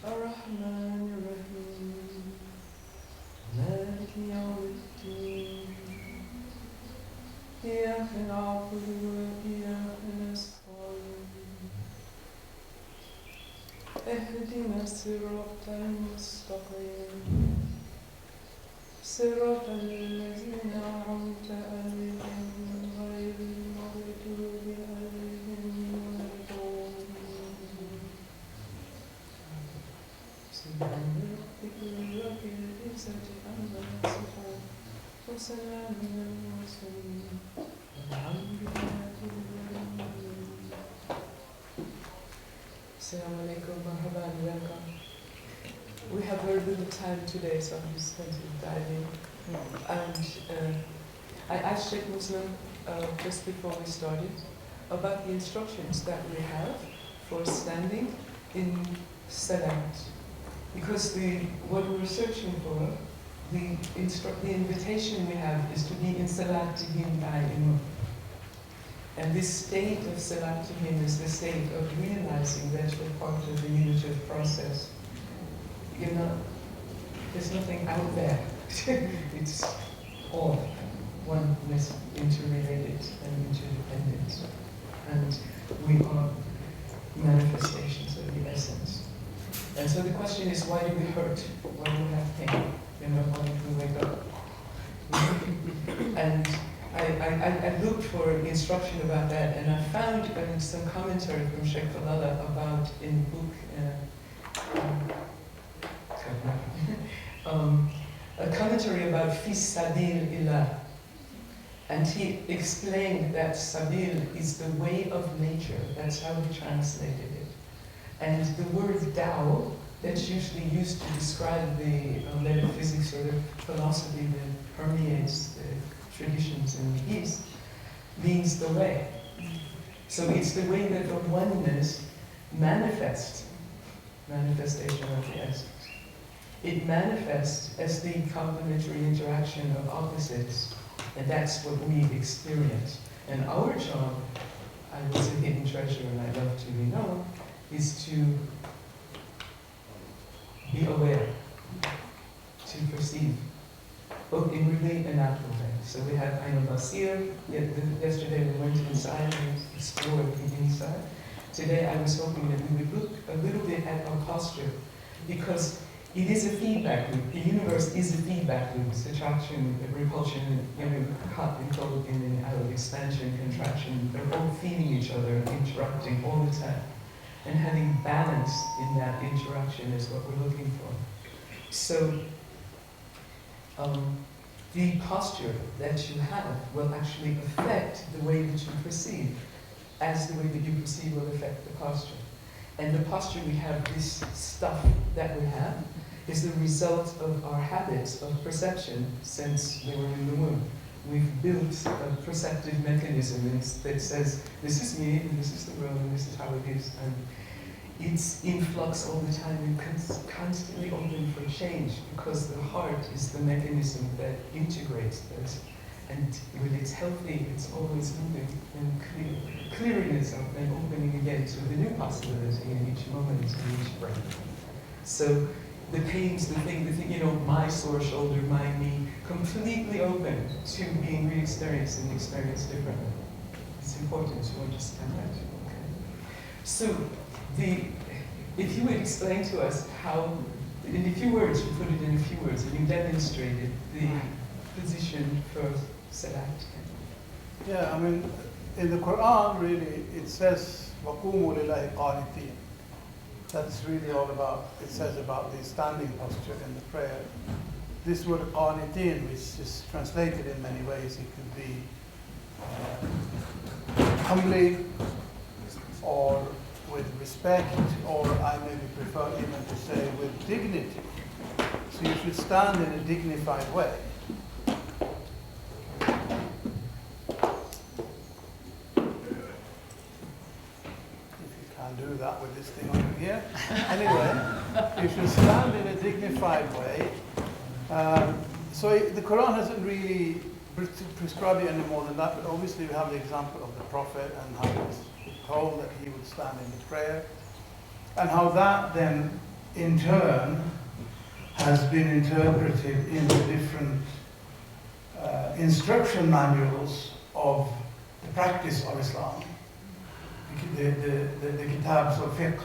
الرحمن الرحيم مالك يوم الدين إياك نعبد وإياك نستعين اهدنا الصراط المستقيم صراط الذين أنعمت عليهم غير المغضوب عليهم ولا الضالين سبحان ربك رب العزة عما يصفون وسلام على المرسلين والحمد لله رب العالمين. Assalamu alaikum, Mohammad, welcome. We have very little time today, so I'm just going to dive in. And I asked Shaykh Muslim just before we started about the instructions that we have for standing in Salat. Because what we're searching for, the invitation we have is to be in Salat to him da'imun. And this state of Salat to him is the state of realizing that you're part of the unitive process. You're not, there's nothing out there. It's all oneness, interrelated and interdependent. And we are manifestations of the essence. And so the question is, why do we hurt? Why do we have pain? Why do we wake up? And I looked for instruction about that, and I found some commentary from Shaykh about in the book, a commentary about Fi Sabil Ilah. And he explained that Sabil is the way of nature. That's how he translated it. And the word Tao, that's usually used to describe the metaphysics or the philosophy that permeates the traditions in the East, means the way. So it's the way that the oneness manifestation of the essence. It manifests as the complementary interaction of opposites, and that's what we experience. And our job, I was a hidden treasure and I love to be known, is to be aware, to perceive, both inwardly and outwardly. So we have Ayn al-Basir. Yesterday we went inside and explored the inside. Today I was hoping that we would look a little bit at our posture, because it is a feedback loop. The universe is a feedback loop. It's attraction, repulsion, hot and cold, in and out, expansion, contraction. They're all feeding each other and interacting all the time. And having balance in that interaction is what we're looking for. So, the posture that you have will actually affect the way that you perceive, as the way that you perceive will affect the posture. And the posture we have, this stuff that we have, is the result of our habits of perception since we were in the womb. We've built a perceptive mechanism that says, this is me, and this is the world, and this is how it is. And it's in flux all the time and constantly open for change, because the heart is the mechanism that integrates this. And when it's healthy, it's always moving and clearing itself and opening again to the new possibility in each moment, in each breath. So the pains, the thing, my sore shoulder, my knee, completely open to being re-experienced and experienced differently. It's important to understand that. Okay? So, if you would explain to us how, in a few words, you put it in a few words, and you demonstrated the position for Salat. Yeah, I mean, in the Quran, really, it says, وَقُومُوا لِلَّهِ قَانِتِينَ. That's really all about, it says about the standing posture in the prayer. This word qanitin, which is translated in many ways, it could be humbly, or with respect, or I maybe prefer even to say with dignity. So you should stand in a dignified way. Do that with this thing over here. Anyway, you should stand in a dignified way. So the Quran hasn't really prescribed it any more than that, but obviously we have the example of the Prophet and how he was told that he would stand in the prayer, and how that then in turn has been interpreted in the different instruction manuals of the practice of Islam, the kitabs of fiqh,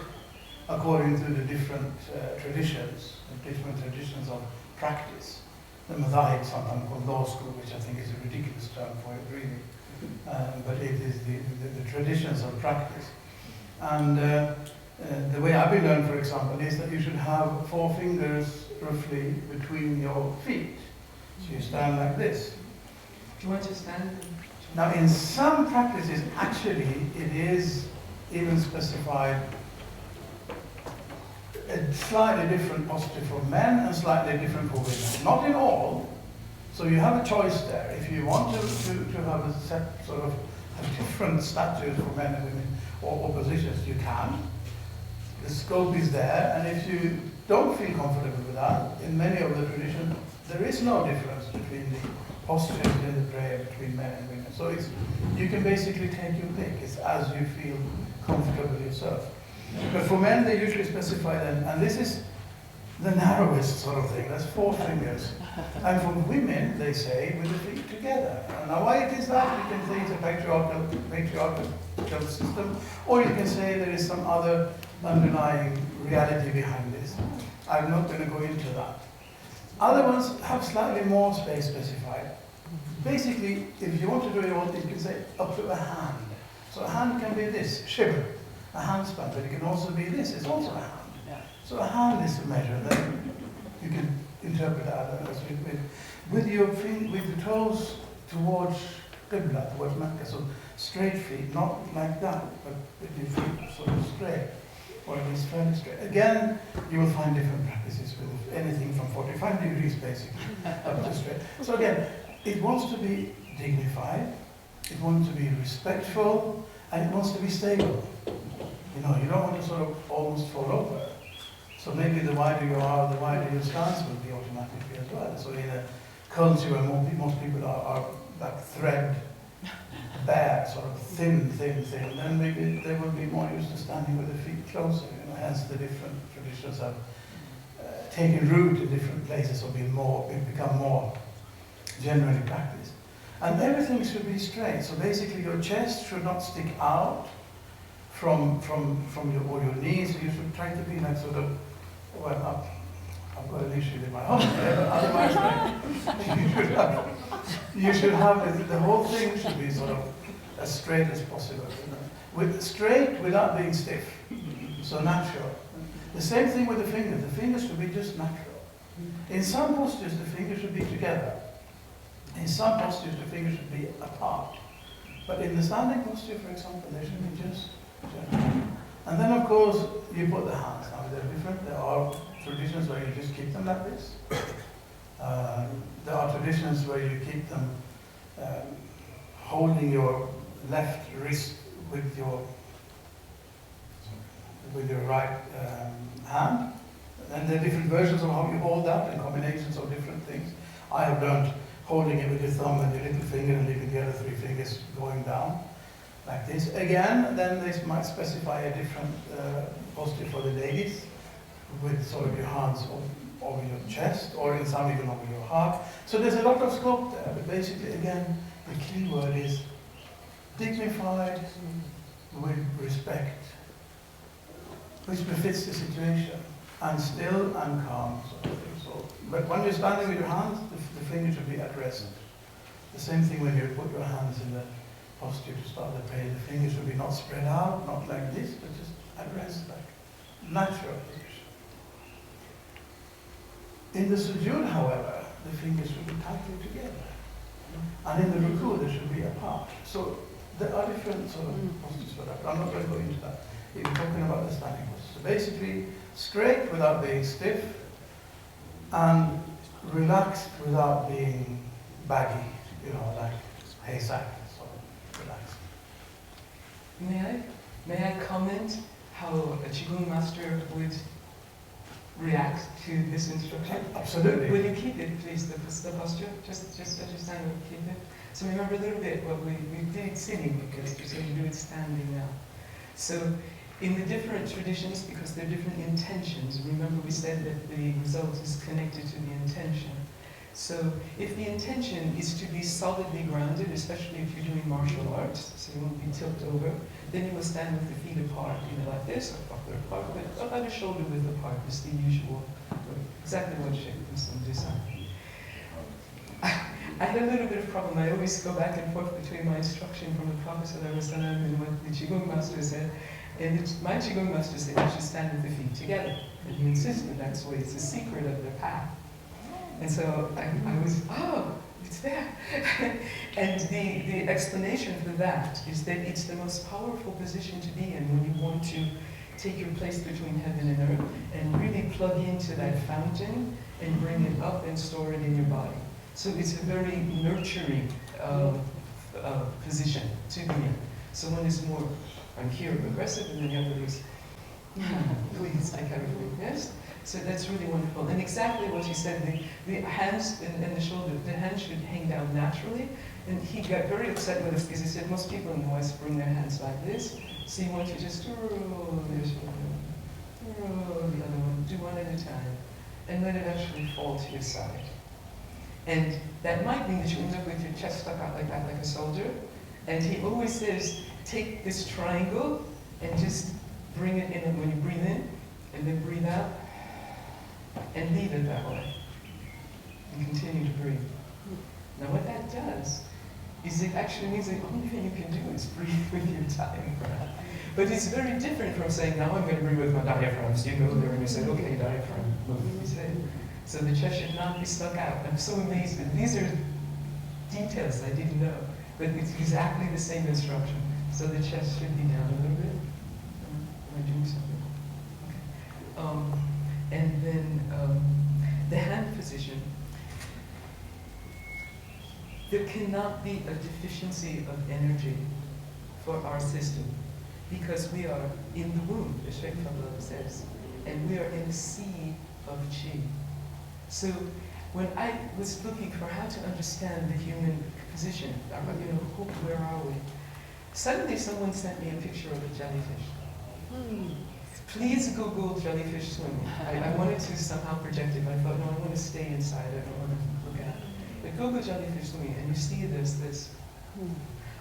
according to the different traditions of practice. The madhahib, sometimes called law school, which I think is a ridiculous term for it, really. But it is the traditions of practice. And the way I've been learned, for example, is that you should have 4 fingers roughly between your feet. So you stand like this. Do you want to stand? Now, in some practices, actually, it is even specified a slightly different posture for men and slightly different for women. Not in all. So you have a choice there. If you want to have a set sort of a different statutes for men and women or positions, you can. The scope is there, and if you don't feel comfortable with that, in many of the traditions, there is no difference between the postures in the prayer between men and women. So you can basically take your pick. It's as you feel comfortable yourself. But for men, they usually specify them, and this is the narrowest sort of thing. That's 4 fingers. And for women, they say with the feet together. Now, why it is that? You can say it's a patriarchal system, or you can say there is some other underlying reality behind this. I'm not going to go into that. Other ones have slightly more space specified. Basically, if you want to do it all, you can say up to a hand. So a hand can be this, shibr, a handspan, but it can also be this, it's also a hand. So a hand is a measure, then you can interpret that as with your feet, with the toes towards Qibla, towards Mecca, so straight feet, not like that, but with your feet sort of straight, or at least fairly straight. Again, you will find different practices with anything from 45 degrees basically up to straight. So again, it wants to be dignified, it wants to be respectful, and it wants to be stable. You know, you don't want to sort of almost fall over. So maybe the wider you are, the wider your stance will be automatically as well. So in a culture where most people are like thread bare, sort of thin, then maybe they will be more used to standing with their feet closer. You know, hence the different traditions have taken root in different places or become more generally practiced. And everything should be straight. So basically your chest should not stick out from your knees. So you should try to be like sort of, well, I've got an issue with my arm there, but otherwise you should have the whole thing should be sort of as straight as possible. You know? Straight without being stiff. So natural. The same thing with the fingers. The fingers should be just natural. In some postures, the fingers should be together. In some postures, the fingers should be apart. But in the standing posture, for example, they should be just gentle. And then, of course, you put the hands. Now, they're different. There are traditions where you just keep them like this. There are traditions where you keep them holding your left wrist with your right hand. And there are different versions of how you hold that and combinations of different things. I have learned holding it with your thumb and your little finger and leaving the other 3 fingers going down like this. Again, then they might specify a different posture for the ladies with sort of your hands over your chest or in some even over your heart. So there's a lot of scope there, but basically, again, the key word is dignified with respect, which befits the situation, and still and calm. Sort of thing. So, but when you're standing with your hands, the fingers should be at rest. The same thing when you put your hands in the posture to start the prayer, the fingers should be not spread out, not like this, but just at rest, like natural position. In the sujood, however, the fingers should be tightly together. And in the ruku, they should be apart. So there are different sort of postures for that, but I'm not going to go into that. We're talking about the standing posture. So basically, straight without being stiff, and relaxed without being baggy, you know, like haystack, sort of relaxed. May I comment how a Qigong master would react to this instruction? Absolutely. Will you keep it, please, the posture? Just as you stand, keep it. So remember a little bit what we did it sitting, because you're going to do it standing now. So in the different traditions, because there are different intentions, remember remember we said that the result is connected to the intention. So if the intention is to be solidly grounded, especially if you're doing martial arts, so you won't be tipped over, then you will stand with the feet apart, like this, or proper apart, but about a shoulder width apart is the usual, exactly what Shaykh Muslim design. I had a little bit of problem. I always go back and forth between my instruction from the Prophet and what the Qigong master said. And my Qigong master said you should stand with the feet together. And he insisted that's the way, it's the secret of the path. And so I was, oh, it's there. And the explanation for that is that it's the most powerful position to be in when you want to take your place between heaven and earth and really plug into that fountain and bring it up and store it in your body. So it's a very nurturing position to be in. So one is more, I'm here, aggressive, and then the other is, please, I can't really, yes? So that's really wonderful. And exactly what he said, the hands and the shoulder, the hands should hang down naturally. And he got very upset with us because he said most people in the West bring their hands like this. So you want to just roll this one, roll the other one, do one at a time, and let it actually fall to your side. And that might mean that you end up with your chest stuck out like that, like a soldier. And he always says, take this triangle and just bring it in when you breathe in, and then breathe out, and leave it that way. And continue to breathe. Now what that does is it actually means the only thing you can do is breathe with your diaphragm. But it's very different from saying, now I'm going to breathe with my diaphragm. So you go there and you say, okay, diaphragm, move. You say, so the chest should not be stuck out. I'm so amazed that these are details I didn't know, but it's exactly the same instruction. So the chest should be down a little bit. Am I doing something? Okay. And then the hand position. There cannot be a deficiency of energy for our system because we are in the womb, the Shaykh says, and we are in the sea of Qi. So when I was looking for how to understand the human position, where are we? Suddenly someone sent me a picture of a jellyfish. Please Google jellyfish swimming. I wanted to somehow project it, but I thought, no, I want to stay inside, I don't want to look at it. But Google jellyfish swimming, and you see this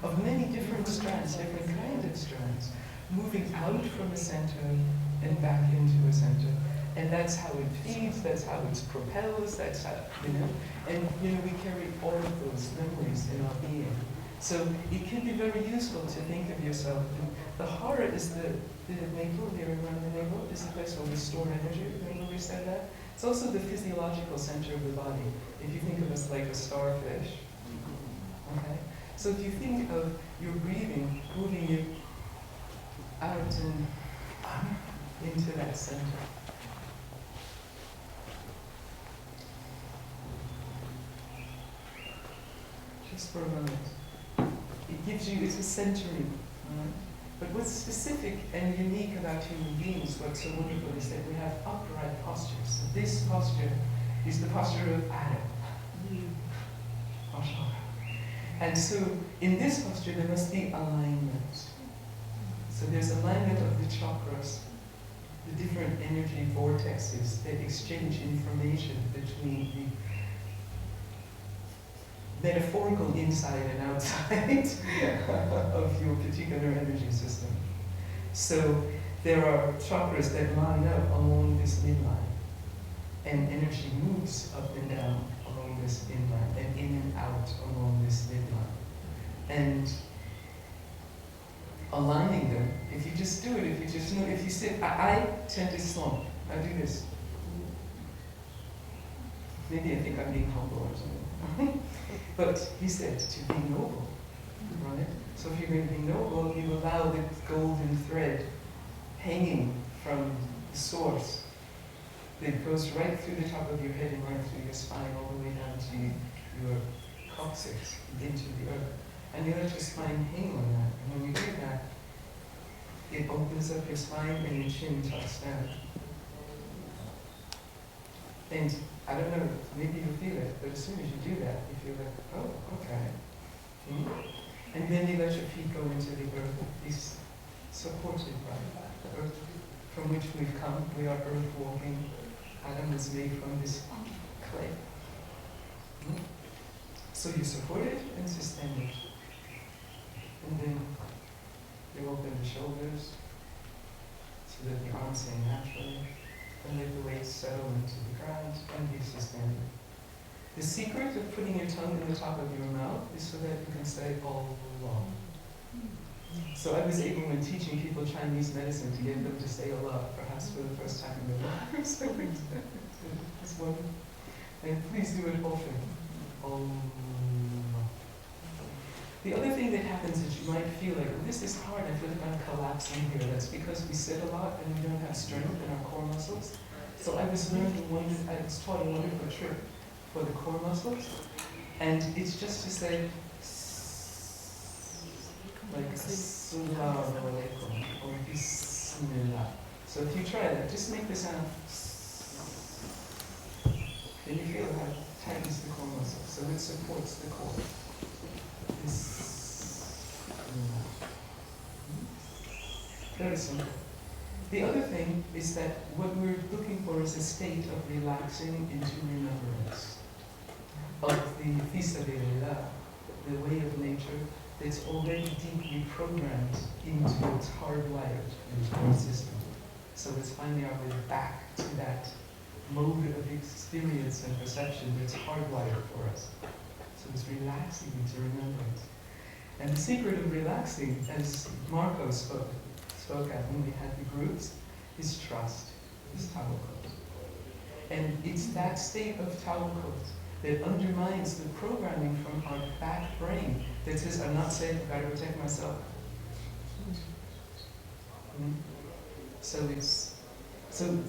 of many different strands, different kinds of strands, moving out from a center and back into a center. And that's how it feeds, that's how it propels, that's how, and we carry all of those memories in our being. So it can be very useful to think of yourself. And the heart is the navel, the area around the navel, is the place where we store energy. Remember we said that? It's also the physiological center of the body. If you think of us like a starfish, okay? So if you think of your breathing, moving you out and into that center. Just for a moment. It gives you, it's a centering. But what's specific and unique about human beings, what's so wonderful, is that we have upright postures. So this posture is the posture of Adam. And so in this posture there must be alignment. So there's alignment of the chakras, the different energy vortexes that exchange information between the metaphorical inside and outside of your particular energy system. So there are chakras that line up along this midline, and energy moves up and down along this midline, and in and out along this midline. And aligning them, if you just do it, if you sit, I tend to slump, I do this. Maybe I think I'm being humble or something. But he said to be noble, right? So if you're going to be noble, you allow the golden thread hanging from the source that goes right through the top of your head and right through your spine all the way down to your coccyx, into the earth. And you let your spine hang on that. And when you do that, it opens up your spine and your chin tucks down. And I don't know, maybe you feel it, but as soon as you do that, you feel like, oh, okay. And then you let your feet go into the earth, be supported by the earth from which we've come. We are earth walking. Adam was made from this clay. So you support it and sustain it. And then you open the shoulders so that the arms hang naturally. And let the weight settle into the ground and be suspended. The secret of putting your tongue in the top of your mouth is so that you can say all along. So I was able, when teaching people Chinese medicine, to get them to say a lot, perhaps for the first time in their lives. It's wonderful. And please do it often. The other thing that happens is you might feel like, well, this is hard, I feel like I'm collapsing here. That's because we sit a lot and we don't have strength in our core muscles. So I was taught a wonderful trick for the core muscles. And it's just to say, like Assalamu alaikum or Bismillah. So if you try that, just make the sound. Then you feel how it tightens the core muscle, so it supports the core. Very simple. The other thing is that what we're looking for is a state of relaxing into remembrance of the fisabilillah, the way of nature that's already deeply programmed into, it's hardwired into our system. So it's finding our way back to that mode of experience and perception that's hardwired for us. So it's relaxing into remembrance. And the secret of relaxing, as Marco spoke at when we had the groups, is trust, is tawakkul. And it's that state of tawakkul that undermines the programming from our back brain that says, I'm not safe, I've got to protect myself. So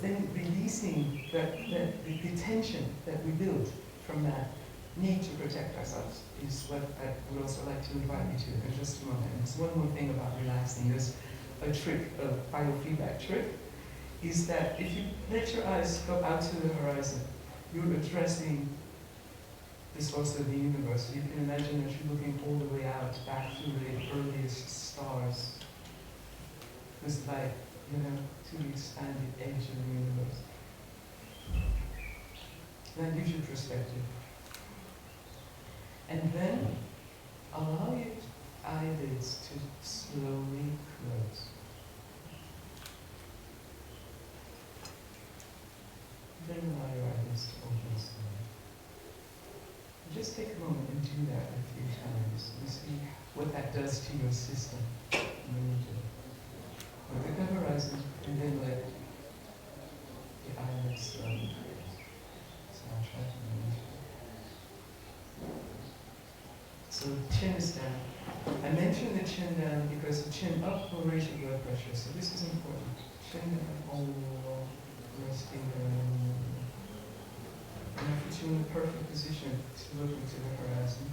then releasing the tension that we build from that need to protect ourselves is what I would also like to invite you to in just a moment. And there's one more thing about relaxing. There's a trick, a biofeedback trick, is that if you let your eyes go out to the horizon, you're addressing the source of the universe. So you can imagine that you're looking all the way out, back to the earliest stars. This light, to the expanded edge of the universe. That gives you perspective. And then allow your eyelids to slowly close. Then allow your eyelids to open slowly. Just take a moment and do that a few times and see what that does to your system when you do it. Look at the horizon and then let the eyelids slowly close. So I'll try to manage it. So chin is down. I mentioned the chin down because the chin up will raise your blood pressure. So this is important. Chin down, all resting down. And I put you in the perfect position to look into the horizon.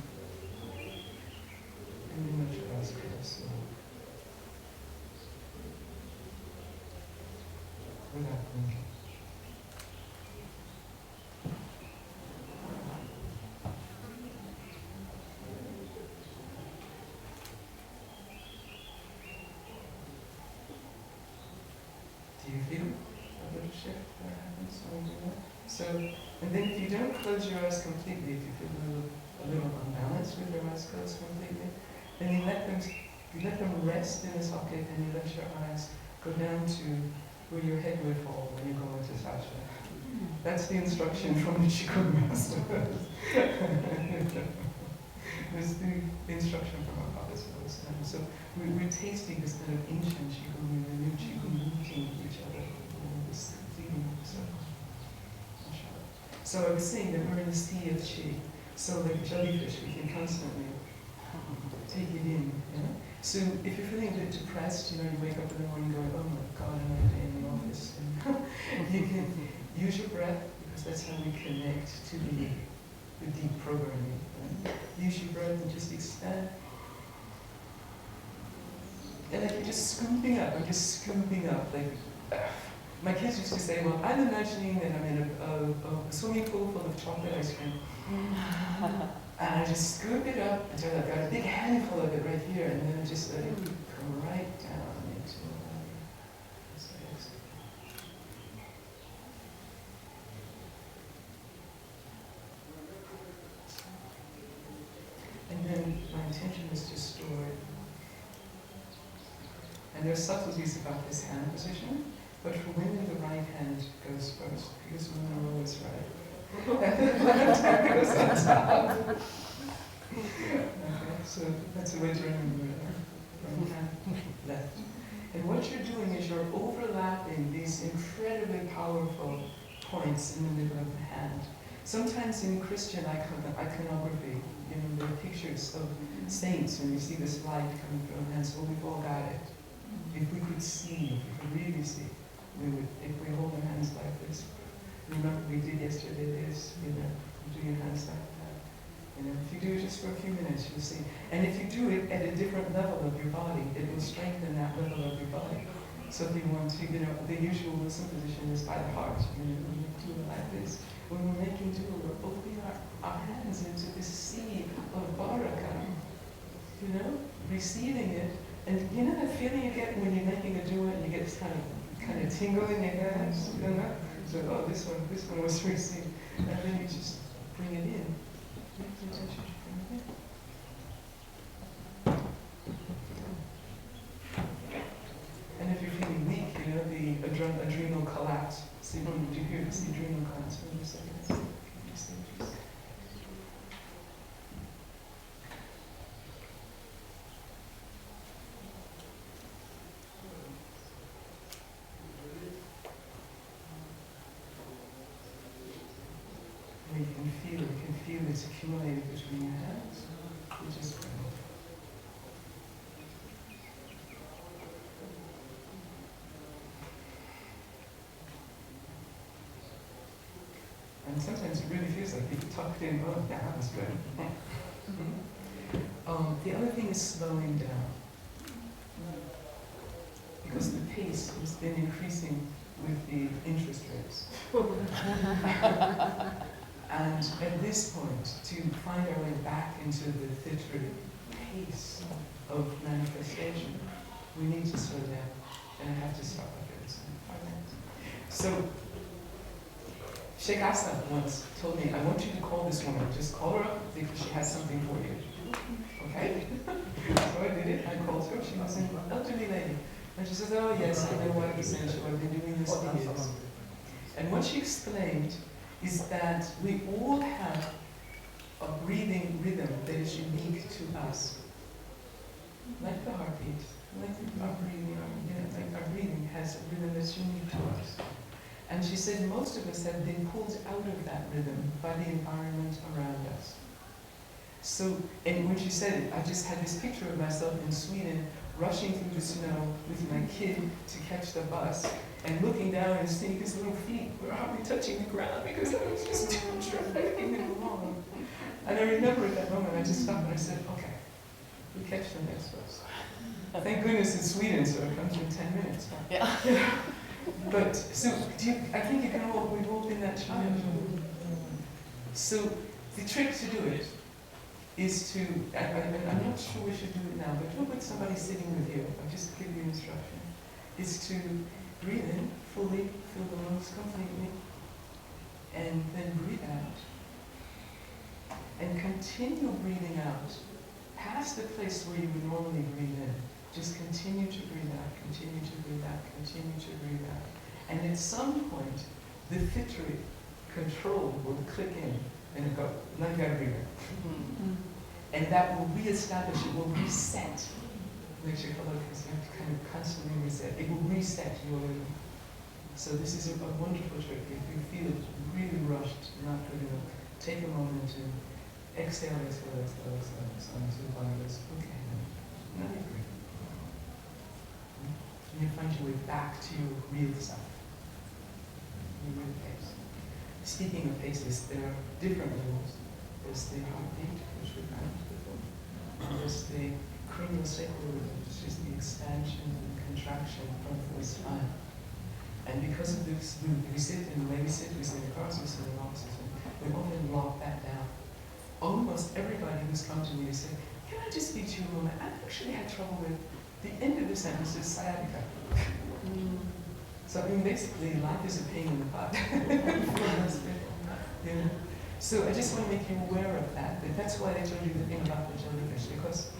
And then let your eyes close. Without blinking. Do you feel a little shift that happens when you do that? So, and then if you don't close your eyes completely, if you feel a little unbalanced with your eyes closed completely, then you let them rest in the socket and you let your eyes go down to where your head would fall when you go into sasha. That's the instruction from the Qigong master. It's the instruction from our fathers. So we're tasting this kind of ancient Qigong and the new Qigong meeting with each other. This feeling of circle. So I was saying that we're in a sea of Qi. So like a jellyfish, we can constantly take it in. So if you're feeling a bit depressed, you wake up in the morning going, oh my God, another day in the office. And you can use your breath, because that's how we connect to the deep programming. Right? Use your breath and just expand. And like you're just scooping up, I'm just scooping up. Like my kids used to say, well, I'm imagining that I'm in a swimming pool full of chocolate ice cream. And I just scoop it up until I've got a big handful of it right here, and then I just let it come right down into intention is to store it. And there are subtleties about this hand position, but for women the right hand goes first, because women are always right. And then the left hand goes on top. Okay, so that's a way to remember it. Right hand, left. And what you're doing is you're overlapping these incredibly powerful points in the middle of the hand. Sometimes in Christian iconography, you know, there are pictures of saints and you see this light coming from the hands. Well, we've all got it. If we could see, if we could really see, we would, if we hold our hands like this. Remember we did yesterday this, you know, you do your hands like that. You know, if you do it just for a few minutes, you'll see. And if you do it at a different level of your body, it will strengthen that level of your body. So if you want to, you know, the usual Muslim position is by the heart. You know, when you do it like this. When we're making dua, we're opening our hands into this sea of barakah. You know, receiving it. And you know that feeling you get when you're making a dua and you get this kind of tingle in your hands? You know? So, oh, this one was received. And then you just bring it in. And if you're feeling weak, you know, the adrenal collapse. See, do you hear this adrenal collapse? You can feel it's accumulated between your hands. You just bring it. And sometimes it really feels like you're tucked in. Oh, yeah, that was good. The other thing is slowing down. Because the pace has been increasing with the interest rates. And at this point, to find our way back into the fitri pace of manifestation, we need to slow down. And I have to stop after this in 5 minutes. So, Shaykh once told me, I want you to call this woman. Just call her up because she has something for you. Okay? So I did it. I called her. She was an elderly lady. And she says, oh yes, I know what essential. I've been doing this for years. And what she explained is that we all have a breathing rhythm that is unique to us. Like the heartbeat, like our breathing, like our breathing has a rhythm that's unique to us. And she said most of us have been pulled out of that rhythm by the environment around us. So, and when she said it, I just had this picture of myself in Sweden rushing through the snow with my kid to catch the bus and looking down and seeing his little feet were hardly touching the ground because I was just dragging him along. And I remember at that moment, I just stopped and I said, okay, we catch the next bus. Thank goodness it's Sweden, so it comes in 10 minutes. Yeah. But, so, I think we've all been that child. So, the trick to do it is to, I'm not sure we should do it now, but do it with somebody sitting with you. I'll just give you an instruction. Is to breathe in fully, fill the lungs completely, and then breathe out. And continue breathing out past the place where you would normally breathe in. Just continue to breathe out, continue to breathe out, continue to breathe out. And at some point, the fitri control will click in and go, now you gotta breathe in. And that will reestablish, it will reset. Makes you feel like you have to kind of constantly reset. It will reset your rhythm. So this is a wonderful trick. If you feel it really rushed, not good enough, take a moment to exhale, exhale, exhale, exhale, exhale, until the body goes, okay, now you breathe. And you find your way back to your real self, your real pace. Speaking of paces, there are different levels. There's the heartbeat, which we've had before. And there's the craniosacral rhythm, which is the expansion and contraction of the spine. And because of this, we sit in the way we sit across, we sit in opposites, we often lock that down. Almost everybody who's come to me to say, can I just speak to you a moment? I've actually had trouble with the end of the sentence is sciatica. So I mean, basically, life is a pain in the butt for most people. You know? So I just want to make you aware of that. That's why I told you the thing about the jellyfish, because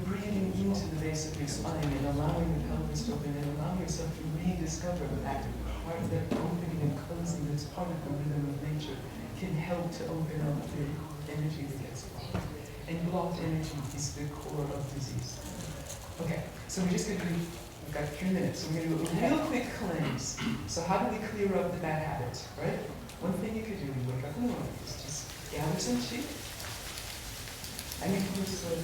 breathing into the base of your spine and allowing the pelvis to open and allowing yourself to rediscover that part of that opening and closing that's part of the rhythm of nature can help to open up the energy that gets blocked. And blocked energy is the core of disease. Okay, so we're just going to do, we've got 3 minutes, so we're going to do a real quick cleanse. So how do we clear up the bad habits, right? One thing you could do when you wake up in the morning is just gather some chi. And you can do slowly.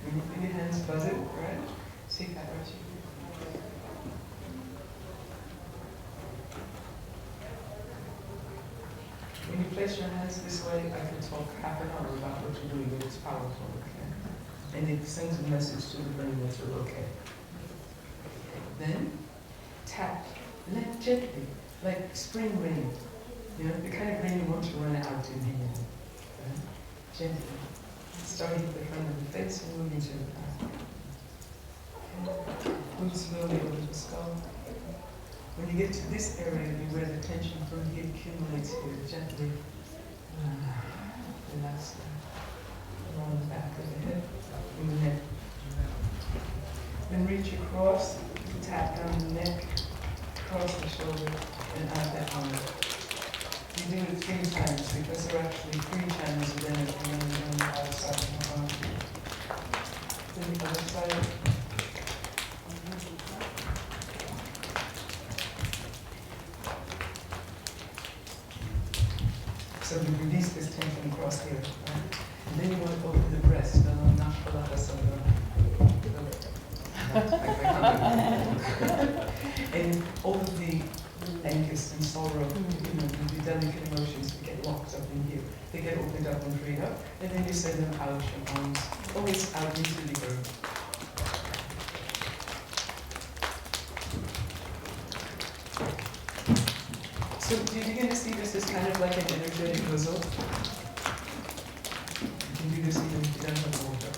When you put your hands buzz it, right? Take that right chi. When you place your hands this way, I could talk half an hour about what you're doing, but it's powerful, okay? And it sends a message to the brain that you're okay. Then, tap, let gently, like spring rain. The kind of rain you want to run out in here. Right? Gently. Starting at the front of the face and moving to the back. Okay. Move slowly over the skull. When you get to this area, you where the tension from here accumulates here, gently relax that. Along the back of the head, and the neck. Then reach across, tap down the neck, across the shoulder, and out that arm. You do it 3 times because there are actually 3 channels of energy on the other side of the arm. Then the other side. So you release this tension across here, right? And then you want to open the breast. And all of the angst and sorrow, the delicate emotions that get locked up in here, they get opened up and freed up, and then you send them out your arms, always out into the earth. So do you begin to see this as kind of like an energetic puzzle? You can do this even if you don't have water.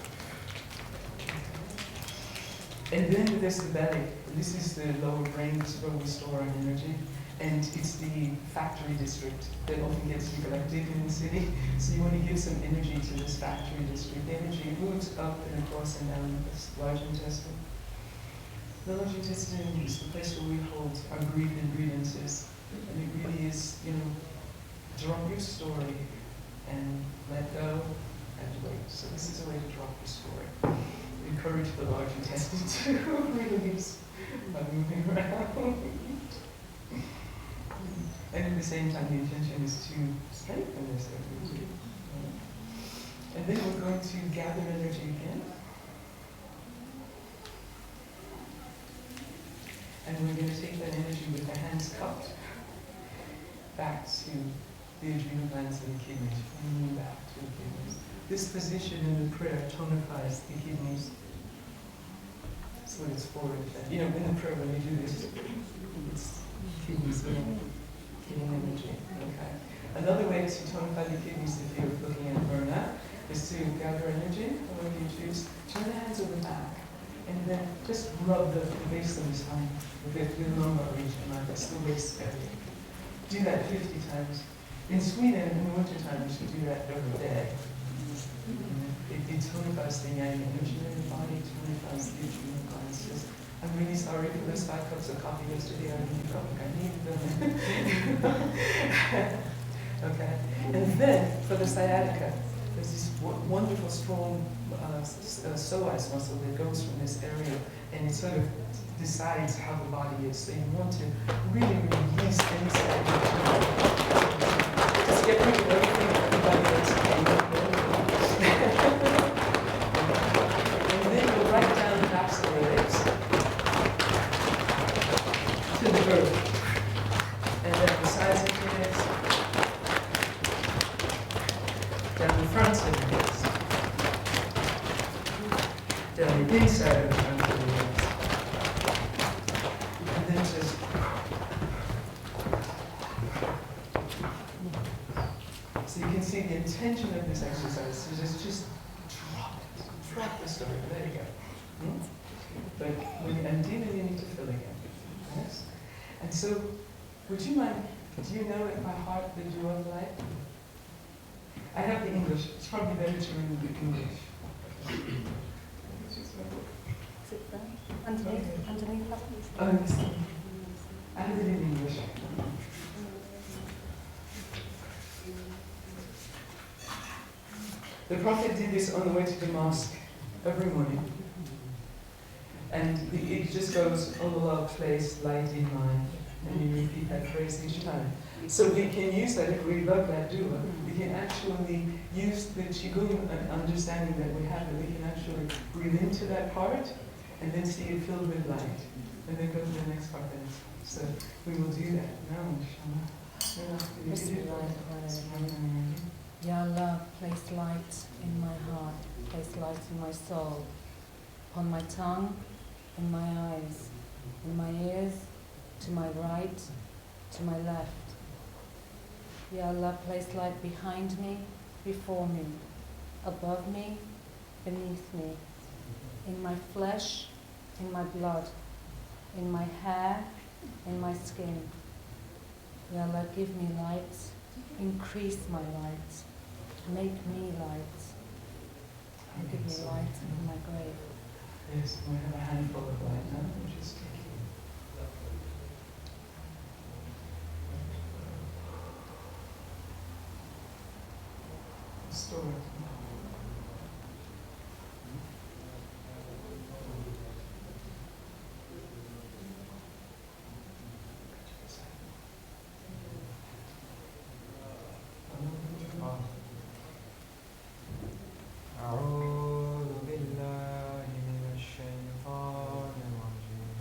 And then there's the belly. This is the lower brain, this is where we store our energy. And it's the factory district that often gets neglected in the city. So you want to give some energy to this factory district. The energy moves up and across and down this large intestine. The large intestine is the place where we hold our grief and grievances. And it really is, drop your story and let go and wait. So this is a way to drop your story. Encourage the large intestine to release by moving around. And at the same time, the intention is to strengthen this energy. And then we're going to gather energy again. And we're going to take that energy with the hands cupped back to the adrenal glands and the kidneys. And back to the kidneys. This position in the prayer tonifies the kidneys. That's what it's for. In the prayer when you do this, it's kidneys getting energy. Okay. Another way to tonify the kidneys if you're looking at burnout is to gather energy, or you choose, turn the hands over back, and then just rub the base of the spine with the lumbar region, like that's the waist area. Do that 50 times. In Sweden, in the wintertime, you should do that every day. It tonifies the yang energy in the body, tonifies the adrenal glands. I'm really sorry for those 5 cups of coffee yesterday. I really felt like I needed them. Okay. And then, for the sciatica, there's this wonderful, strong psoas muscle that goes from this area, and it sort of decides how the body is. So you want to really release any sciatica. Just get rid of everything everybody else can. And then you'll write down the backs of the legs to the earth. And then the sides of your legs. Down the front of your legs. Down the inside of the front of your legs. And then just so you can see the intention of this exercise is just drop it. Drop the story. There you go. But when you empty it, you need to fill again. Yes? And so Would you mind, do you know it by heart the Dua of Light? I have the English. It's probably better to read the English. Is it there? Underneath that? Oh, yes. I have it in English. The Prophet did this on the way to the mosque every morning. And it just goes, "Oh Allah, place light in mine." And you repeat that phrase each time. So we can use that if we love that dua. We can actually use the Qigong understanding that we have, that we can actually breathe into that part and then see it filled with light. And then go to the next part. So we will do that now, inshallah. Ya Allah, place light in my heart, place light in my soul, upon my tongue, in my eyes, in my ears, to my right, to my left. Ya Allah, place light behind me, before me, above me, beneath me, in my flesh, in my blood, in my hair, in my skin. Ya Allah, give me light, increase my light, make me light, and give me light in my grave. Yes, we have a handful of light now. We're just taking store it. أعوذ بالله من الشيطان الرجيم.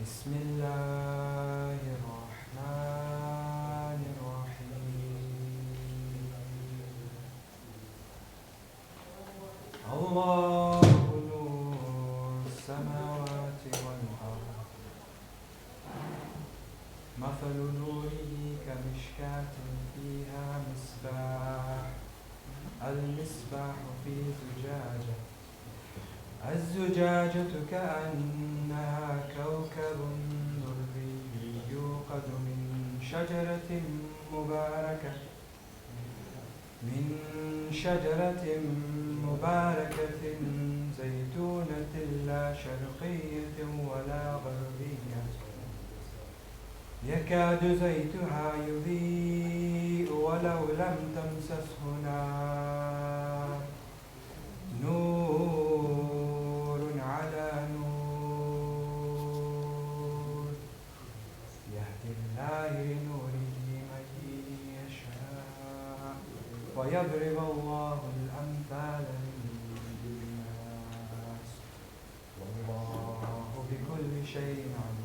بسم الله الرحمن الرحيم. الله نور السماوات والأرض. مثل نوره كمشكاة فيها مصباح. المصباح في زجاجة. الزجاجة كأنها كوكب دري يوقد من شجرة مباركة زيتونة لا شرقية ولا غربية يكاد زيتها يضيء ولو لم تمسسه نار نور على نور يهدي الله لنوره من يشاء ويضرب الله الأمثال للناس والله بكل شيء عليم.